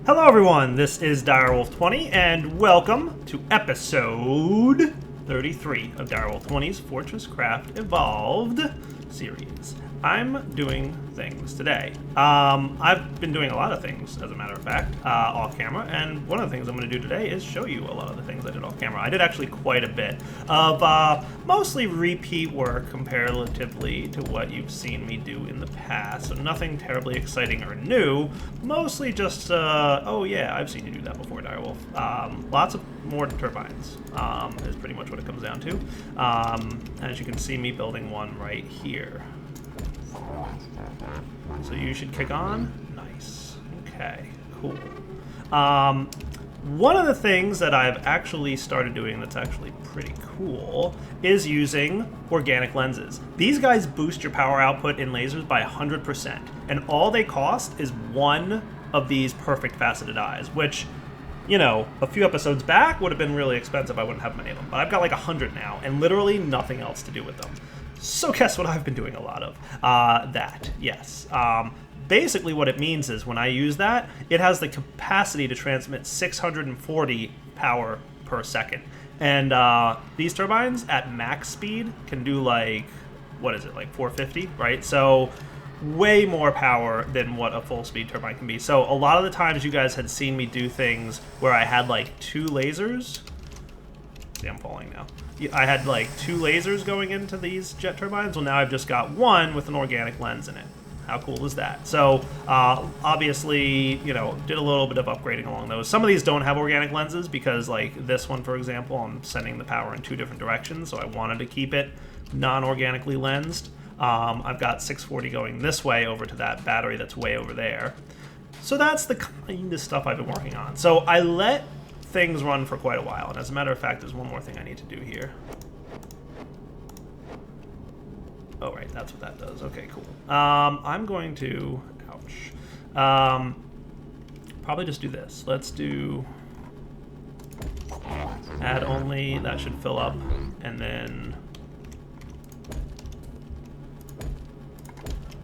Hello everyone, this is Direwolf20 and welcome to episode 33 of Direwolf20's FortressCraft Evolved series. I'm doing things today. I've been doing a lot of things, as a matter of fact, off camera, and one of the things I'm going to do today is show you a lot of the things I did off camera. I did actually quite a bit of mostly repeat work comparatively to what you've seen me do in the past, so nothing terribly exciting or new, mostly just, oh yeah, I've seen you do that before, Direwolf. Lots of more turbines is pretty much what it comes down to. As you can see me building one right here. So you should kick on. Nice. Okay, cool. One of the things that I've actually started doing that's actually pretty cool is using organic lenses. These guys boost your power output in lasers by 100%, and all they cost is one of these perfect faceted eyes, which, you know, a few episodes back would have been really expensive. I wouldn't have many of them, but I've got like 100 now, and literally nothing else to do with them. So guess what I've been doing a lot of? Yes. Basically what it means is when I use that, it has the capacity to transmit 640 power per second. And these turbines at max speed can do like, what is it, like 450, right? So way more power than what a full speed turbine can be. So a lot of the times you guys had seen me do things where I had like two lasers. See, I'm falling now. I had like two lasers going into these jet turbines. Well, now I've just got one with an organic lens in it. How cool is that? So obviously, you know, did a little bit of upgrading along those. Some of these don't have organic lenses because, like this one, for example, I'm sending the power in two different directions, so I wanted to keep it non-organically lensed. I've got 640 going this way over to that battery that's way over there. So that's the kind of stuff I've been working on. So I let things run for quite a while, and as a matter of fact, there's one more thing I need to do here. Oh, right, that's what that does. Okay, cool. I'm going to, probably just do this. Let's do add only, that should fill up, and then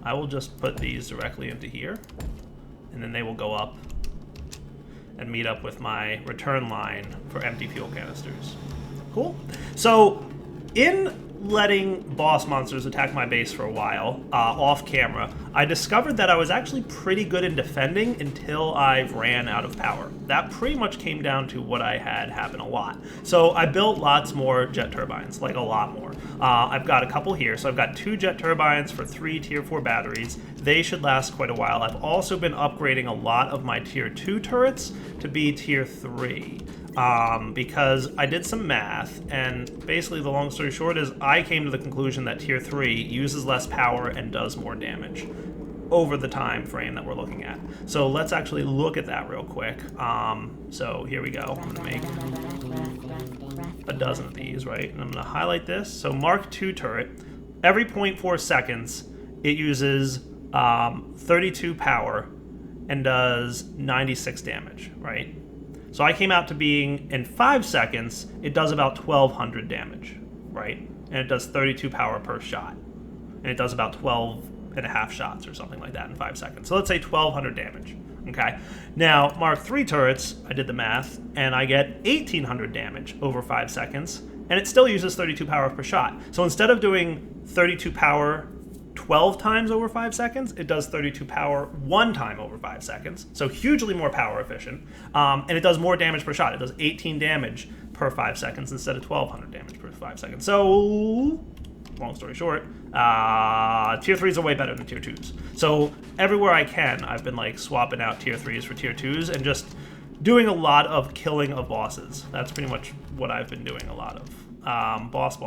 I will just put these directly into here, and then they will go up and meet up with my return line for empty fuel canisters. Cool. So in letting boss monsters attack my base for a while, off camera, I discovered that I was actually pretty good in defending until I ran out of power. That pretty much came down to what I had happen a lot. So I built lots more jet turbines, like a lot more. I've got a couple here, so I've got 2 jet turbines for 3 tier 4 batteries. They should last quite a while. I've also been upgrading a lot of my tier 2 turrets to be tier 3. Because I did some math, and basically the long story short is I came to the conclusion that tier 3 uses less power and does more damage over the time frame that we're looking at. So let's actually look at that real quick. So here we go. I'm going to make a dozen of these, right? And I'm going to highlight this. So Mark II turret, every 0.4 seconds, it uses 32 power and does 96 damage, right? So I came out to being, in 5 seconds, it does about 1,200 damage, right? And it does 32 power per shot. And it does about 12 and a half shots or something like that in 5 seconds. So let's say 1,200 damage, okay? Now, Mark III turrets, I did the math, and I get 1,800 damage over 5 seconds, and it still uses 32 power per shot. So instead of doing 32 power 12 times over 5 seconds, it does 32 power 1 time over 5 seconds. So hugely more power efficient. And it does more damage per shot. It does 18 damage per 5 seconds instead of 1,200 damage per 5 seconds. So, long story short, tier 3s are way better than tier 2s. So everywhere I can, I've been like swapping out tier 3s for tier 2s and just doing a lot of killing of bosses. That's pretty much what I've been doing a lot of. Boss,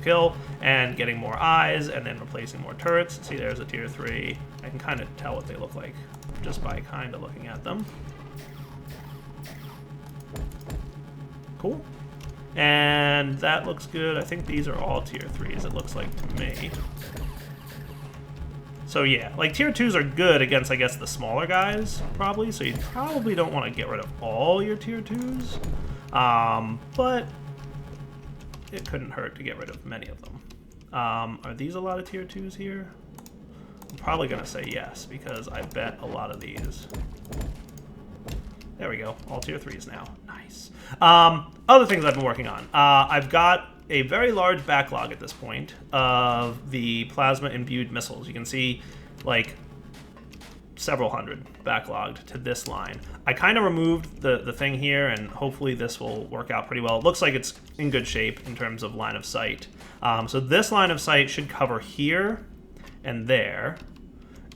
kill, and getting more eyes, and then replacing more turrets. See, there's a tier 3. I can kind of tell what they look like just by kind of looking at them. Cool. And that looks good. I think these are all tier 3s, it looks like to me. So yeah, like tier 2s are good against, I guess, the smaller guys, probably. So you probably don't want to get rid of all your tier 2s. But it couldn't hurt to get rid of many of them. Are these a lot of tier 2s here? I'm probably going to say yes, because I bet a lot of these There we go. All tier 3s now. Nice. Other things I've been working on. I've got a very large backlog at this point of the plasma-imbued missiles. You can see, like, several hundred backlogged to this line. I kind of removed the thing here, and hopefully this will work out pretty well. It looks like it's in good shape in terms of line of sight. So this line of sight should cover here and there,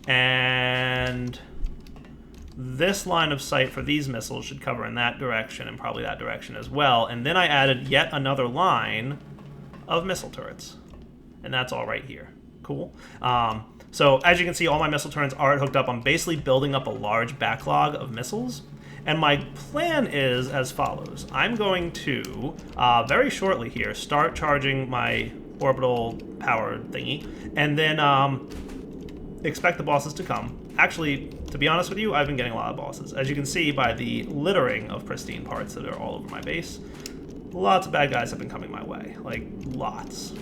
and this line of sight for these missiles should cover in that direction and probably that direction as well. And then I added yet another line of missile turrets, and that's all right here. Cool. So as you can see, all my missile turrets are hooked up. I'm basically building up a large backlog of missiles. And my plan is as follows. I'm going to, very shortly here, start charging my orbital power thingy, and then expect the bosses to come. Actually, to be honest with you, I've been getting a lot of bosses. As you can see by the littering of pristine parts that are all over my base, lots of bad guys have been coming my way. Like, lots.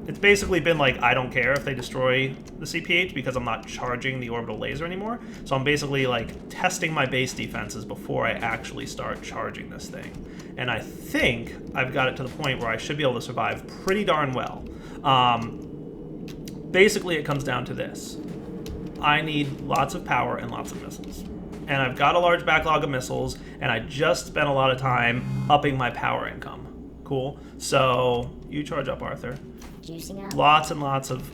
It's basically been like, I don't care if they destroy the CPH because I'm not charging the orbital laser anymore. So I'm basically like testing my base defenses before I actually start charging this thing. And I think I've got it to the point where I should be able to survive pretty darn well. Basically, it comes down to this. I need lots of power and lots of missiles. And I've got a large backlog of missiles, and I just spent a lot of time upping my power income. Cool. So you charge up, Arthur. Lots and lots of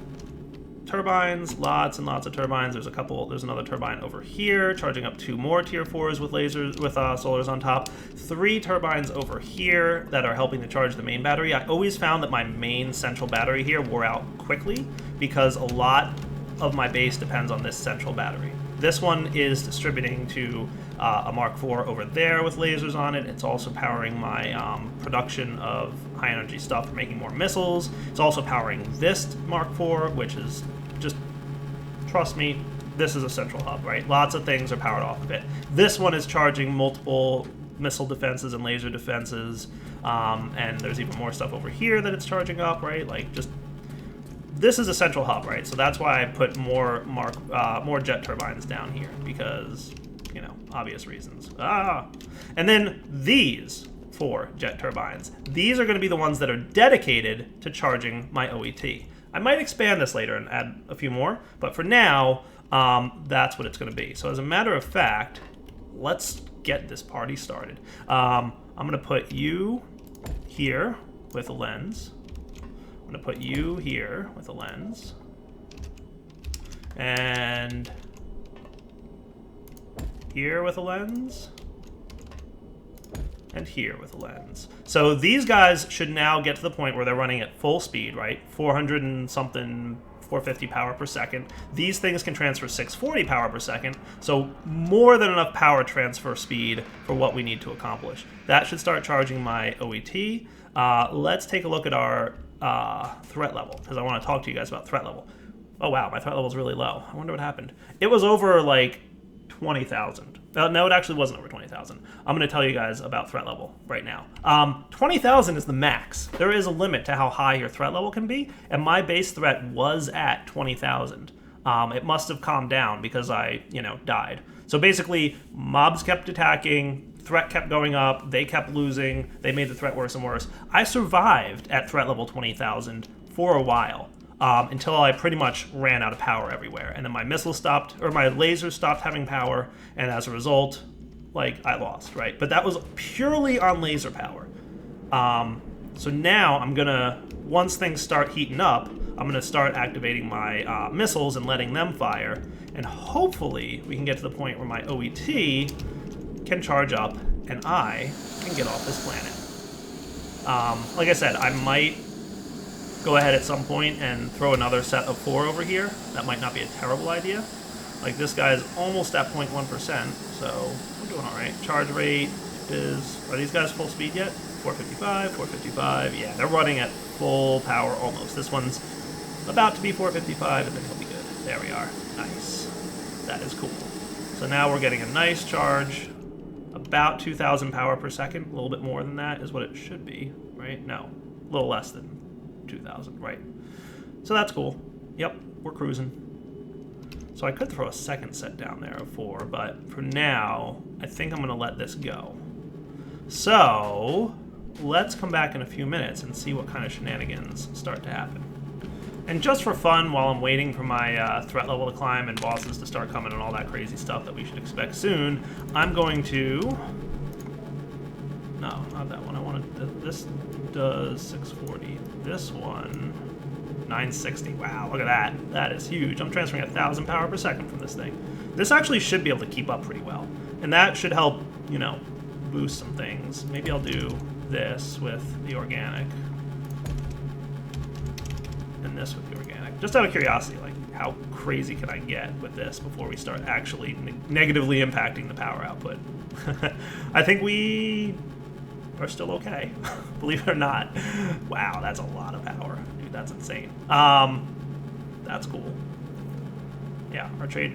turbines, lots and lots of turbines. There's another turbine over here, charging up 2 more tier 4s with lasers, with solars on top. 3 turbines over here that are helping to charge the main battery. I always found that my main central battery here wore out quickly because a lot of my base depends on this central battery. This one is distributing to a Mark IV over there with lasers on it. It's also powering my production of high-energy stuff for making more missiles. It's also powering this Mark IV, which is just, trust me, this is a central hub, right? Lots of things are powered off of it. This one is charging multiple missile defenses and laser defenses, and there's even more stuff over here that it's charging up, right? Like, just, this is a central hub, right? So that's why I put more jet turbines down here, because, you know, obvious reasons. And then these 4 jet turbines. These are going to be the ones that are dedicated to charging my OET. I might expand this later and add a few more, but for now, that's what it's going to be. So as a matter of fact, let's get this party started. I'm going to put you here with a lens. I'm going to put you here with a lens. And here with a lens. And here with a lens. So these guys should now get to the point where they're running at full speed, right? 400 and something, 450 power per second. These things can transfer 640 power per second, so more than enough power transfer speed for what we need to accomplish. That should start charging my OET. Let's take a look at our threat level, because I want to talk to you guys about threat level. Oh wow, my threat level is really low. I wonder what happened. It was over like 20,000. No, it actually wasn't over 20,000. I'm going to tell you guys about threat level right now. 20,000 is the max. There is a limit to how high your threat level can be, and my base threat was at 20,000. It must have calmed down because I, died. So basically, mobs kept attacking, threat kept going up, they kept losing, they made the threat worse and worse. I survived at threat level 20,000 for a while. Until I pretty much ran out of power everywhere. And then my missiles stopped, or my lasers stopped having power, and as a result, I lost, right? But that was purely on laser power. So now I'm gonna, once things start heating up, I'm gonna start activating my missiles and letting them fire, and hopefully we can get to the point where my OET can charge up, and I can get off this planet. Like I said, I might go ahead at some point and throw another set of 4 over here. That might not be a terrible idea. Like, this guy is almost at 0.1%, so we're doing all right. Charge rate is, are these guys full speed yet? 455, 455, yeah, they're running at full power almost. This one's about to be 455, and then he'll be good. There we are. Nice. That is cool. So now we're getting a nice charge, about 2,000 power per second. A little bit more than that is what it should be, right? No, a little less than 2,000, right? So that's cool. Yep, we're cruising. So I could throw a second set down there of 4, but for now, I think I'm going to let this go. So let's come back in a few minutes and see what kind of shenanigans start to happen. And just for fun, while I'm waiting for my threat level to climb and bosses to start coming and all that crazy stuff that we should expect soon, I'm going to... No, not that one. I wanted to... This does 640. This one... 960. Wow, look at that. That is huge. I'm transferring 1,000 power per second from this thing. This actually should be able to keep up pretty well. And that should help, you know, boost some things. Maybe I'll do this with the organic. And this with the organic. Just out of curiosity, like, how crazy can I get with this before we start actually negatively impacting the power output? I think we are still okay, believe it or not. Wow, that's a lot of power. Dude, that's insane. That's cool. Yeah,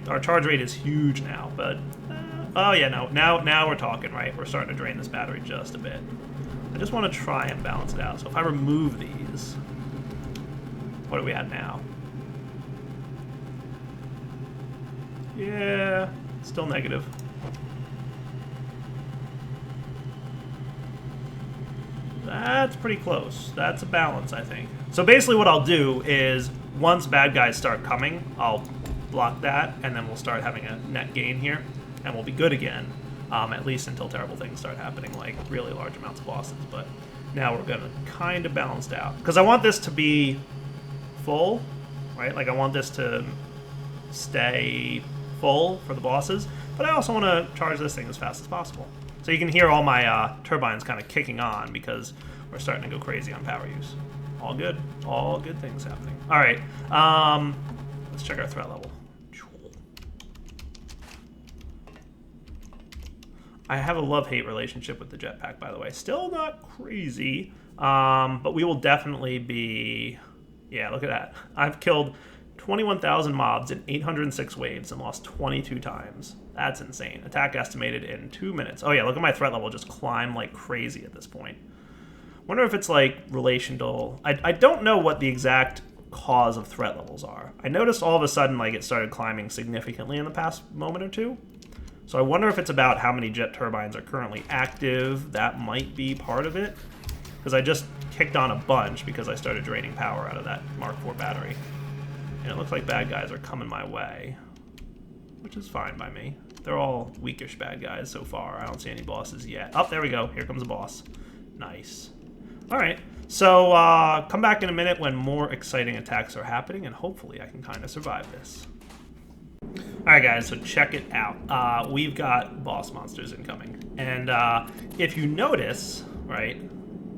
our charge rate is huge now, but oh yeah, no, now we're talking, right? We're starting to drain this battery just a bit. I just want to try and balance it out. So if I remove these, what are we at now? Yeah, still negative. That's pretty close. That's a balance, I think. So basically what I'll do is, once bad guys start coming, I'll block that, and then we'll start having a net gain here, and we'll be good again, at least until terrible things start happening, like really large amounts of bosses. But now we're gonna kind of balance it out. Because I want this to be full, right? Like I want this to stay full for the bosses, but I also want to charge this thing as fast as possible. So you can hear all my turbines kind of kicking on because we're starting to go crazy on power use. All good things happening. All right, let's check our threat level. I have a love-hate relationship with the jetpack, by the way. Still not crazy, but we will definitely be... Yeah, look at that. I've killed 21,000 mobs in 806 waves and lost 22 times. That's insane. Attack estimated in 2 minutes. Oh yeah, look at my threat level just climb like crazy at this point. Wonder if it's like relational. I don't know what the exact cause of threat levels are. I noticed all of a sudden like it started climbing significantly in the past moment or two. So I wonder if it's about how many jet turbines are currently active. That might be part of it. Because I just kicked on a bunch because I started draining power out of that Mark IV battery. And it looks like bad guys are coming my way, which is fine by me. They're all weakish bad guys so far. I don't see any bosses yet. Oh, there we go. Here comes a boss. Nice. All right. So come back in a minute when more exciting attacks are happening, and hopefully I can kind of survive this. All right, guys, so check it out. We've got boss monsters incoming. And if you notice, right,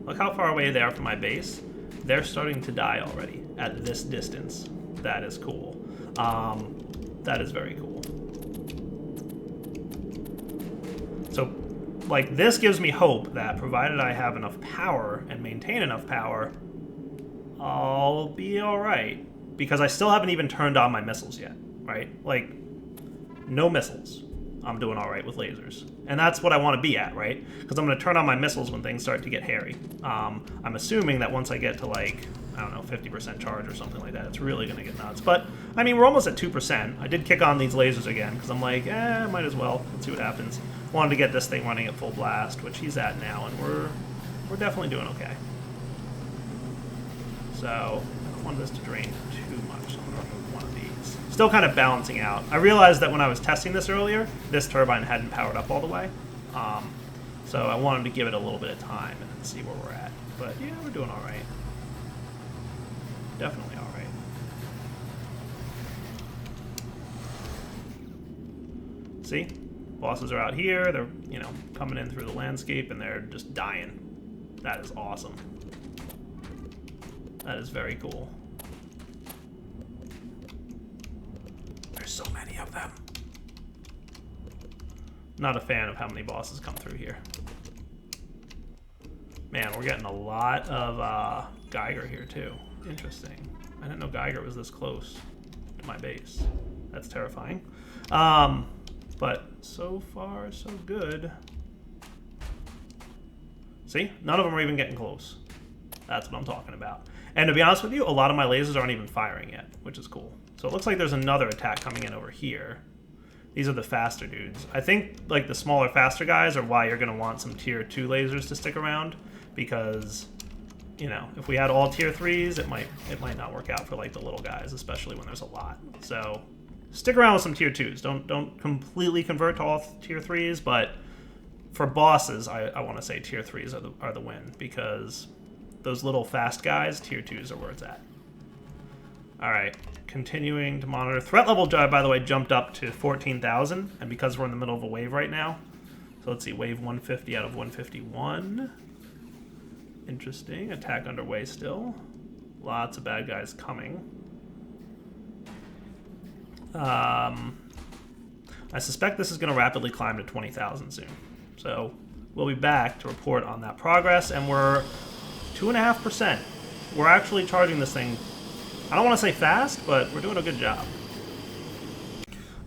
look how far away they are from my base. They're starting to die already at this distance. That is cool. That is very cool. So, like, this gives me hope that provided I have enough power and maintain enough power, I'll be alright. Because I still haven't even turned on my missiles yet, right? Like, no missiles. I'm doing alright with lasers. And that's what I want to be at, right? Because I'm going to turn on my missiles when things start to get hairy. I'm assuming that once I get to, like, I don't know, 50% charge or something like that, it's really going to get nuts. But, I mean, we're almost at 2%. I did kick on these lasers again, because I'm like, might as well. Let's see what happens. Wanted to get this thing running at full blast, which he's at now, and we're definitely doing okay. So, I don't want this to drain too much. So I'm going to remove one of these. Still kind of balancing out. I realized that when I was testing this earlier, this turbine hadn't powered up all the way. So I wanted to give it a little bit of time and then see where we're at. But yeah, we're doing all right. Definitely all right. See? Bosses are out here. They're, you know, coming in through the landscape and they're just dying. That is awesome. That is very cool. There's so many of them. Not a fan of how many bosses come through here. Man, we're getting a lot of Geiger here too. Interesting. I didn't know Geiger was this close to my base. That's terrifying. But so far, so good. See? None of them are even getting close. That's what I'm talking about. And to be honest with you, a lot of my lasers aren't even firing yet, which is cool. So it looks like there's another attack coming in over here. These are the faster dudes. I think like the smaller, faster guys are why you're going to want some tier 2 lasers to stick around, because, you know, if we had all tier 3s, it might not work out for like the little guys, especially when there's a lot. So stick around with some tier 2s. Don't completely convert to all tier 3s, but for bosses, I want to say tier 3s are the win, because those little fast guys, tier 2s are where it's at. All right, continuing to monitor. Threat level, by the way, jumped up to 14,000, and because we're in the middle of a wave right now. So let's see, wave 150 out of 151. Interesting. Attack underway still. Lots of bad guys coming. I suspect this is going to rapidly climb to 20,000 soon. So we'll be back to report on that progress, and we're 2.5%. We're actually charging this thing, I don't want to say fast, but we're doing a good job.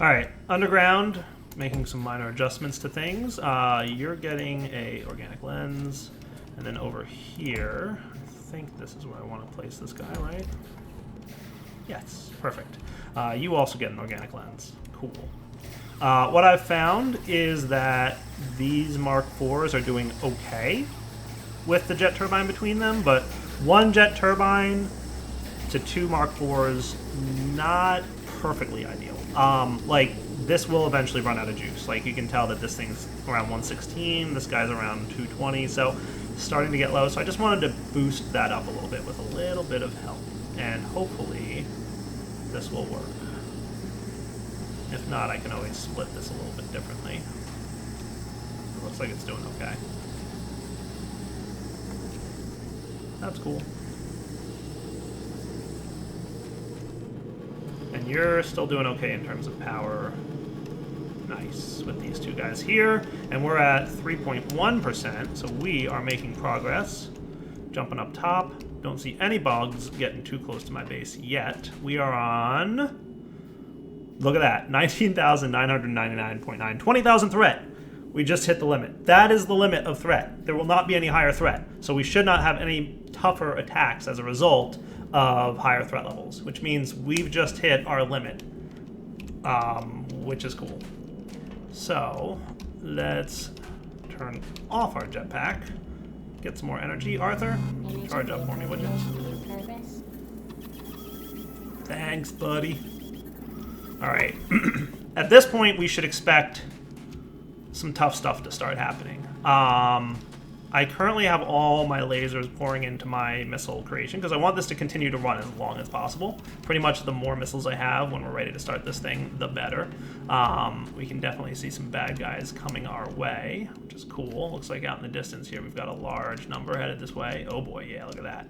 All right, underground, making some minor adjustments to things. You're getting a organic lens, and then over here, I think this is where I want to place this guy, right? Yes, perfect. You also get an organic lens. Cool. What I've found is that these Mark IVs are doing okay with the jet turbine between them, but one jet turbine to 2 Mark IVs, not perfectly ideal. Like, this will eventually run out of juice. Like, you can tell that this thing's around 116, this guy's around 220, so starting to get low. So I just wanted to boost that up a little bit with a little bit of help, and hopefully this will work. If not, I can always split this a little bit differently. It looks like it's doing okay. That's cool. And you're still doing okay in terms of power. Nice, with these 2 guys here. And we're at 3.1%, so we are making progress. Jumping up top. Don't see any bugs getting too close to my base yet. We are on... Look at that, 19,999.9. 20,000 threat. We just hit the limit. That is the limit of threat. There will not be any higher threat. So we should not have any tougher attacks as a result of higher threat levels, which means we've just hit our limit, which is cool. So let's turn off our jetpack. Get some more energy. Arthur, charge up for me, would you? Thanks, buddy. All right. At this point, we should expect some tough stuff to start happening. I currently have all my lasers pouring into my missile creation because I want this to continue to run as long as possible. Pretty much the more missiles I have when we're ready to start this thing, the better. We can definitely see some bad guys coming our way, which is cool. Looks like out in the distance here, we've got a large number headed this way. Oh boy, yeah, look at that.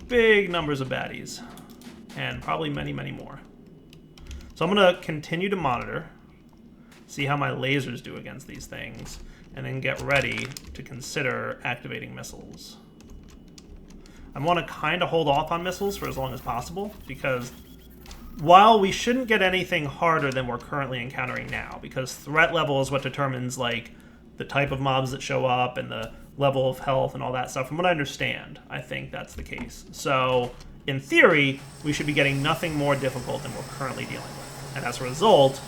Big numbers of baddies, and probably many, many more. So I'm going to continue to monitor, see how my lasers do against these things, and then get ready to consider activating missiles. I want to kind of hold off on missiles for as long as possible, because while we shouldn't get anything harder than we're currently encountering now, because threat level is what determines like the type of mobs that show up and the level of health and all that stuff. From what I understand, I think that's the case. So in theory, we should be getting nothing more difficult than we're currently dealing with. And as a result,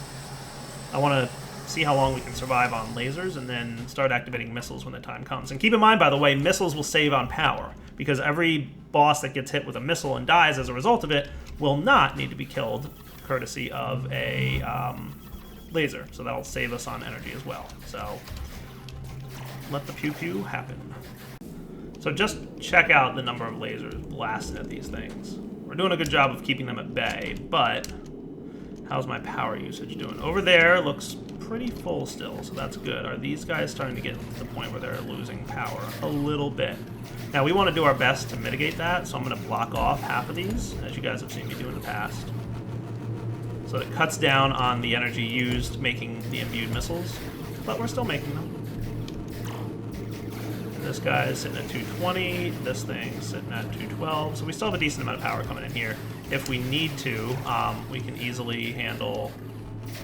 I want to see how long we can survive on lasers and then start activating missiles when the time comes. And keep in mind, by the way, missiles will save on power, because every boss that gets hit with a missile and dies as a result of it will not need to be killed courtesy of a laser. So that'll save us on energy as well. So let the pew-pew happen. So just check out the number of lasers blasted at these things. We're doing a good job of keeping them at bay, but how's my power usage doing? Over there looks pretty full still, so that's good. Are these guys starting to get to the point where they're losing power? A little bit. Now, we want to do our best to mitigate that, so I'm going to block off half of these, as you guys have seen me do in the past. So it cuts down on the energy used making the imbued missiles, but we're still making them. And this guy's sitting at 220, this thing's sitting at 212, so we still have a decent amount of power coming in here. If we need to, we can easily handle,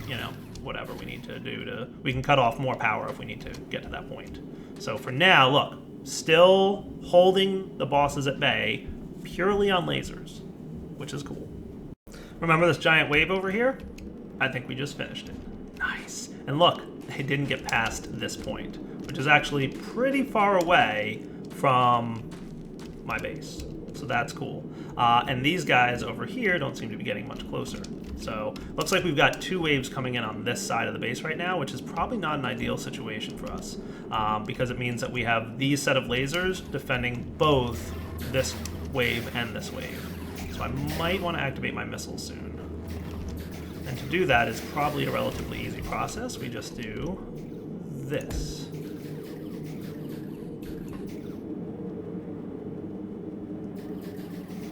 you know, whatever we need to do we can cut off more power if we need to get to that point. So for now, look, still holding the bosses at bay purely on lasers, which is cool. Remember this giant wave over here? I think we just finished it. Nice. And look, they didn't get past this point, which is actually pretty far away from my base. So that's cool. And these guys over here don't seem to be getting much closer. So looks like we've got 2 waves coming in on this side of the base right now, which is probably not an ideal situation for us, because it means that we have these set of lasers defending both this wave and this wave. So I might want to activate my missiles soon. And to do that is probably a relatively easy process. We just do this.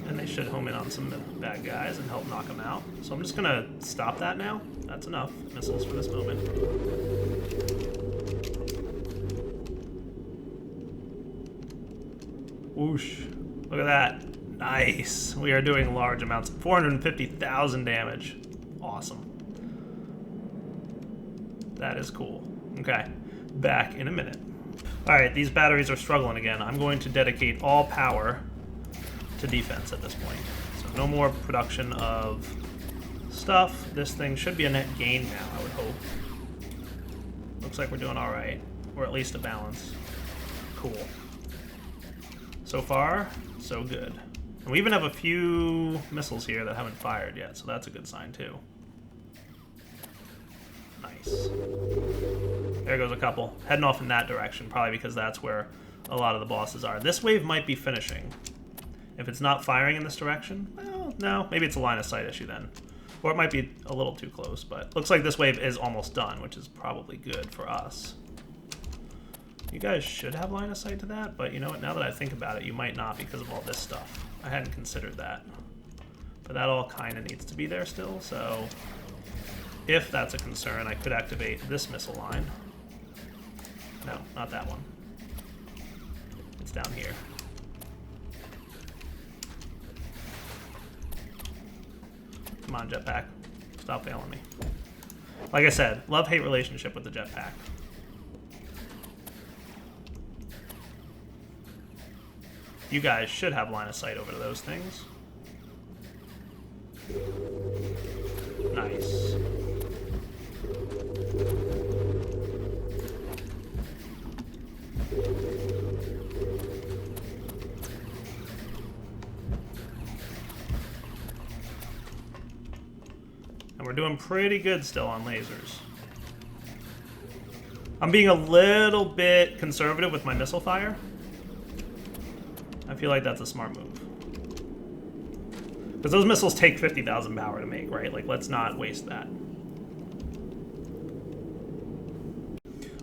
And they should home in on some bad guys and help knock them out. So I'm just going to stop that now. That's enough missiles for this moment. Whoosh. Look at that. Nice. We are doing large amounts. 450,000 damage. Awesome. That is cool. Okay. Back in a minute. Alright, these batteries are struggling again. I'm going to dedicate all power to defense at this point. So no more production of stuff. This thing should be a net gain now, I would hope. Looks like we're doing alright. Or at least a balance. Cool. So far, so good. And we even have a few missiles here that haven't fired yet, so that's a good sign too. Nice. There goes a couple. Heading off in that direction, probably because that's where a lot of the bosses are. This wave might be finishing. If it's not firing in this direction, well, no, maybe it's a line of sight issue then. Or it might be a little too close, but looks like this wave is almost done, which is probably good for us. You guys should have line of sight to that, but you know what, now that I think about it, you might not because of all this stuff. I hadn't considered that. But that all kind of needs to be there still, so if that's a concern, I could activate this missile line. No, not that one. It's down here. Come on, jetpack. Stop failing me. Like I said, love-hate relationship with the jetpack. You guys should have line of sight over to those things. Nice. And we're doing pretty good still on lasers. I'm being a little bit conservative with my missile fire. I feel like that's a smart move. Because those missiles take 50,000 power to make, right? Like, let's not waste that.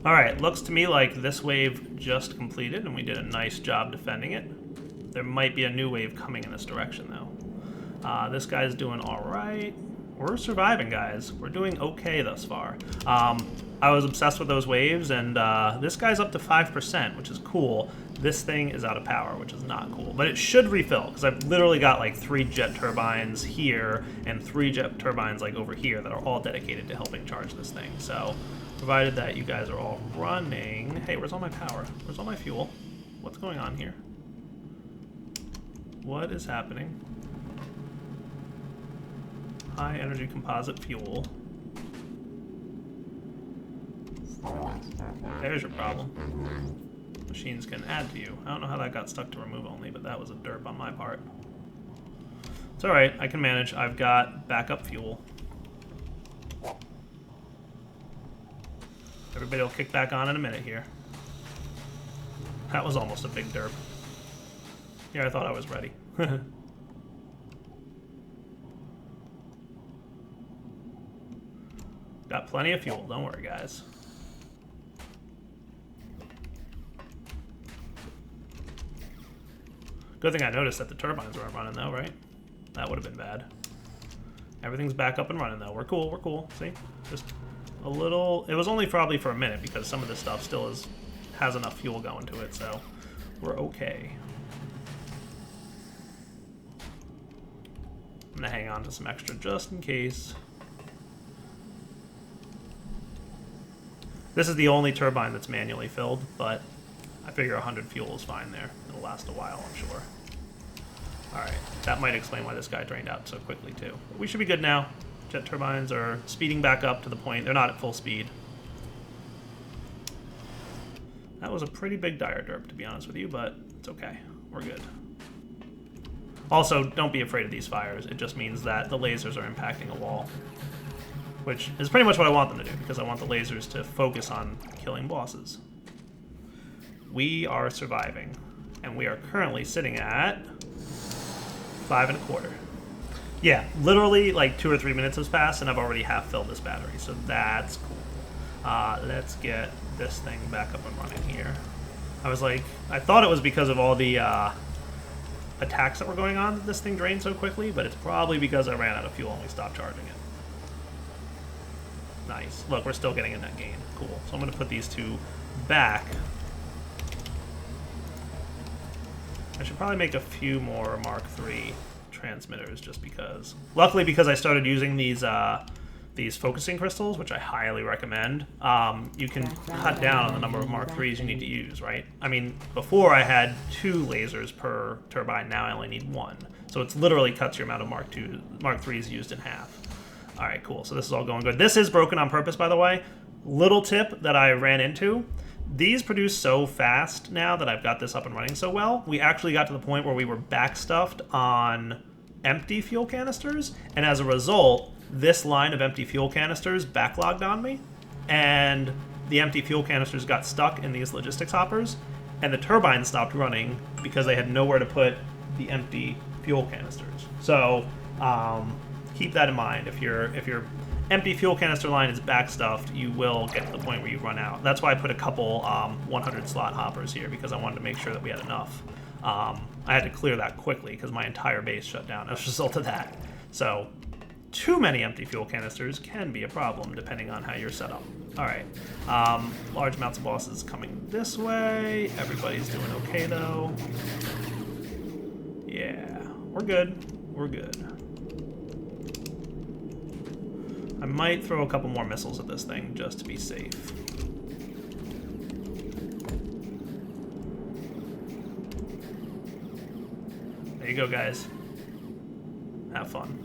Alright, looks to me like this wave just completed, and we did a nice job defending it. There might be a new wave coming in this direction, though. This guy's doing alright. We're surviving, guys. We're doing okay thus far. I was obsessed with those waves, and this guy's up to 5%, which is cool. This thing is out of power, which is not cool. But it should refill, because I've literally got like 3 jet turbines here and 3 jet turbines like over here that are all dedicated to helping charge this thing. So, provided that you guys are all running... Hey, where's all my power? Where's all my fuel? What's going on here? What is happening? High energy composite fuel. There's your problem. Machines can add to you. I don't know how that got stuck to remove only, but that was a derp on my part. It's alright, I can manage. I've got backup fuel. Everybody will kick back on in a minute here. That was almost a big derp. Here, I thought I was ready. Got plenty of fuel, don't worry, guys. Good thing I noticed that the turbines weren't running, though, right? That would have been bad. Everything's back up and running, though. We're cool, we're cool. See? Just a little... It was only probably for a minute, because some of this stuff still has enough fuel going to it, so we're okay. I'm gonna hang on to some extra just in case. This is the only turbine that's manually filled, but I figure 100 fuel is fine there. It'll last a while, I'm sure. Alright, that might explain why this guy drained out so quickly too. We should be good now. Jet turbines are speeding back up to the point. They're not at full speed. That was a pretty big dire derp, to be honest with you, but it's okay. We're good. Also, don't be afraid of these fires. It just means that the lasers are impacting a wall, which is pretty much what I want them to do, because I want the lasers to focus on killing bosses. We are surviving, and we are currently sitting at 5 1/4. Yeah, literally like 2 or 3 minutes has passed, and I've already half filled this battery, so that's cool. Let's get this thing back up and running here. I was like, I thought it was because of all the attacks that were going on that this thing drained so quickly, but it's probably because I ran out of fuel and we stopped charging it. Nice. Look, we're still getting a net gain. Cool. So I'm going to put these two back. I should probably make a few more Mark III transmitters just because. Luckily, because I started using these focusing crystals, which I highly recommend, you can cut down on the number of Mark IIIs you need to use, right? I mean, before I had 2 lasers per turbine, now I only need 1. So it's literally cuts your amount of Mark IIIs used in half. All right, cool. So this is all going good. This is broken on purpose, by the way. Little tip that I ran into. These produce so fast now that I've got this up and running so well. We actually got to the point where we were backstuffed on empty fuel canisters, and as a result, this line of empty fuel canisters backlogged on me, and the empty fuel canisters got stuck in these logistics hoppers, and the turbines stopped running because they had nowhere to put the empty fuel canisters. So keep that in mind. If your empty fuel canister line is backstuffed, you will get to the point where you run out. That's why I put a couple 100 slot hoppers here, because I wanted to make sure that we had enough. I had to clear that quickly because my entire base shut down as a result of that. So too many empty fuel canisters can be a problem depending on how you're set up. All right, large amounts of bosses coming this way. Everybody's doing okay though. Yeah, we're good. We're good. I might throw a couple more missiles at this thing just to be safe. There you go, guys. Have fun.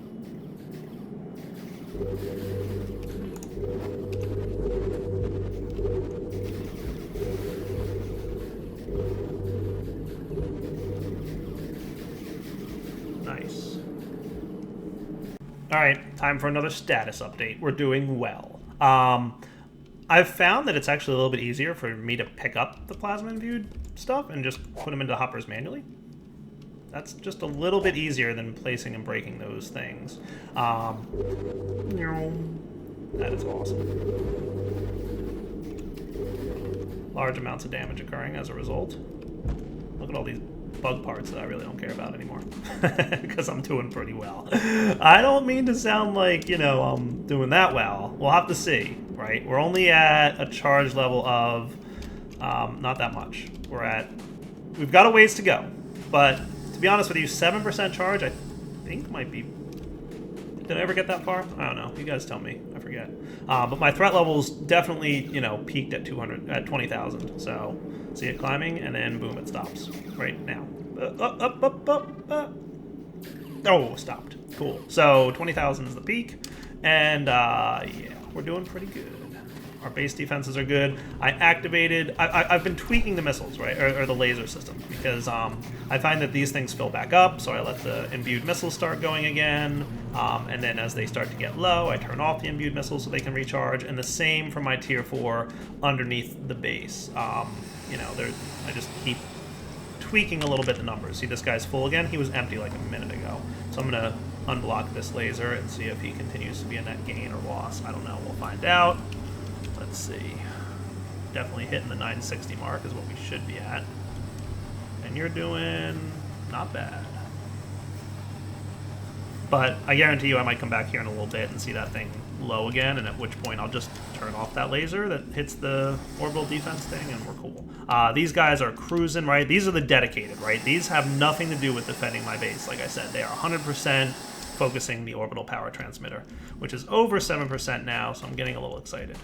Nice. All right, time for another status update. We're doing well. I've found that it's actually a little bit easier for me to pick up the plasma imbued stuff and just put them into hoppers manually. That's just a little bit easier than placing and breaking those things. That is awesome. Large amounts of damage occurring as a result. Look at all these bug parts that I really don't care about anymore, because I'm doing pretty well. I don't mean to sound like, I'm doing that well. We'll have to see, right? We're only at a charge level of not that much. We've got a ways to go, but to be honest with you, 7% charge I think might be. Did I ever get that far? I don't know. You guys tell me. I forget. But my threat levels definitely, peaked at 20,000. So see it climbing, and then boom, it stops right now. Oh, stopped. Cool. So 20,000 is the peak, and yeah, we're doing pretty good. Our base defenses are good. I've been tweaking the missiles, right, or the laser system, because I find that these things fill back up, so I let the imbued missiles start going again, and then as they start to get low, I turn off the imbued missiles so they can recharge, and the same for my tier 4 underneath the base. I just keep tweaking a little bit the numbers. See, this guy's full again. He was empty like a minute ago, so I'm gonna unblock this laser and see if he continues to be a net gain or loss. I don't know. We'll find out. Let's see. Definitely hitting the 960 mark is what we should be at. And you're doing not bad. But I guarantee you I might come back here in a little bit and see that thing low again, and at which point I'll just turn off that laser that hits the orbital defense thing, and we're cool. These guys are cruising, right? These are the dedicated, right? These have nothing to do with defending my base, like I said. They are 100% focusing the orbital power transmitter, which is over 7% now, so I'm getting a little excited.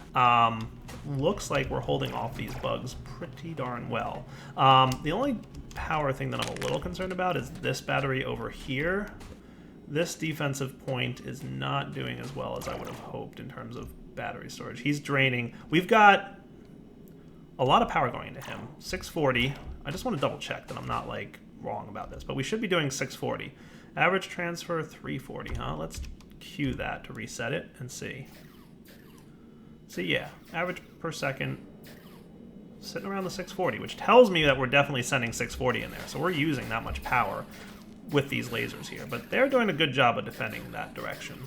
Looks like we're holding off these bugs pretty darn well. The only power thing that I'm a little concerned about is this battery over here. This defensive point is not doing as well as I would have hoped in terms of battery storage. He's draining. We've got a lot of power going into him. 640. I just want to double check that I'm not like wrong about this, but we should be doing 640. Average transfer 340, huh? Let's cue that to reset it and see. See, yeah, average per second sitting around the 640, which tells me that we're definitely sending 640 in there. So we're using that much power with these lasers here, but they're doing a good job of defending that direction.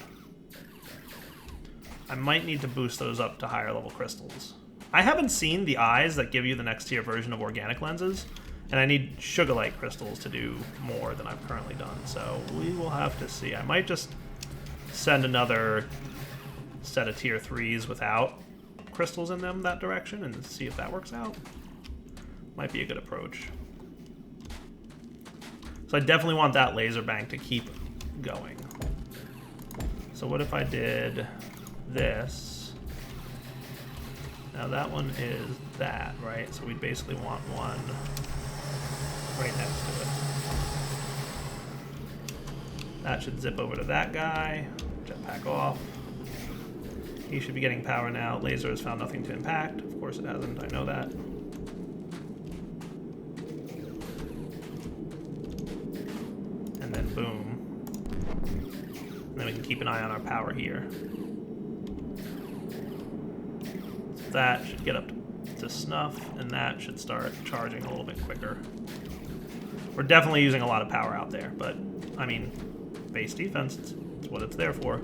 I might need to boost those up to higher level crystals. I haven't seen the eyes that give you the next tier version of organic lenses, and I need sugar-like crystals to do more than I've currently done, so we will have to see. I might just send another set of tier 3s without crystals in them that direction and see if that works out. Might be a good approach. So I definitely want that laser bank to keep going. So what if I did this? Now that one is that, right? So we basically want one right next to it. That should zip over to that guy. Jetpack off. He should be getting power now. Laser has found nothing to impact. Of course it hasn't, I know that. And then boom. And then we can keep an eye on our power here. So that should get up to snuff, and that should start charging a little bit quicker. We're definitely using a lot of power out there, but, I mean, base defense, it's what it's there for.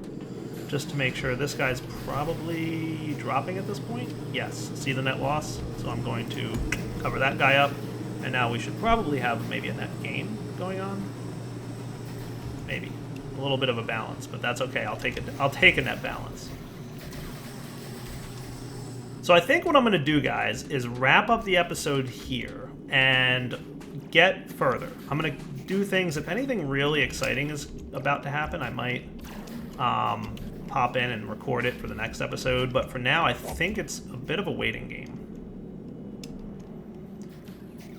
Just to make sure this guy's probably dropping at this point. Yes, see the net loss? So I'm going to cover that guy up, and now we should probably have maybe a net gain going on. Maybe. A little bit of a balance, but that's okay. I'll take a net balance. So I think what I'm going to do, guys, is wrap up the episode here and get further. I'm going to do things, if anything really exciting is about to happen, I might pop in and record it for the next episode, but for now I think it's a bit of a waiting game.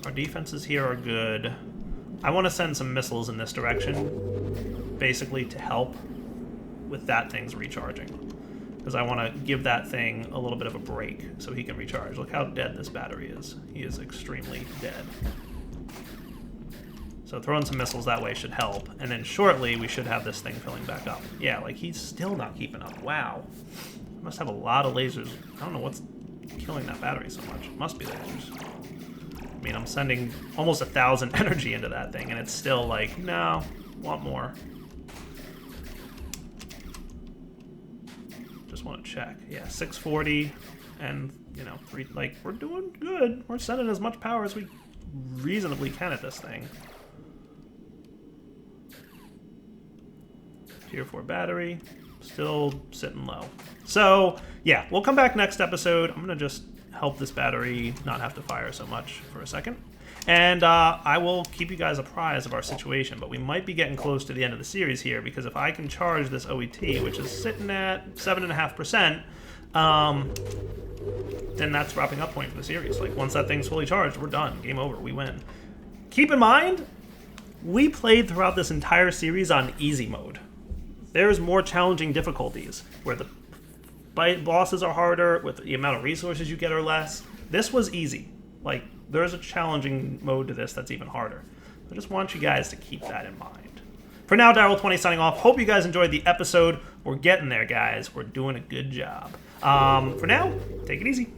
Our defenses here are good. I want to send some missiles in this direction, basically to help with that thing's recharging, because I want to give that thing a little bit of a break so he can recharge. Look how dead this battery is. He is extremely dead. So throwing some missiles that way should help, and then shortly we should have this thing filling back up. Yeah, like he's still not keeping up. Wow. Must have a lot of lasers. I don't know what's killing that battery so much. It must be lasers. I mean, I'm sending almost 1,000 energy into that thing, and it's still like, no, want more. Just want to check. Yeah, 640, and, you know, like, we're doing good. We're sending as much power as we reasonably can at this thing. Tier 4 battery, still sitting low. So, yeah, we'll come back next episode. I'm going to just help this battery not have to fire so much for a second. And I will keep you guys apprised of our situation, but we might be getting close to the end of the series here, because if I can charge this OET, which is sitting at 7.5%, then that's wrapping up point for the series. Like, once that thing's fully charged, we're done. Game over. We win. Keep in mind, we played throughout this entire series on easy mode. There's more challenging difficulties, where the bosses are harder, with the amount of resources you get are less. This was easy. Like, there's a challenging mode to this that's even harder. I just want you guys to keep that in mind. For now, Daryl20 signing off. Hope you guys enjoyed the episode. We're getting there, guys. We're doing a good job. For now, take it easy.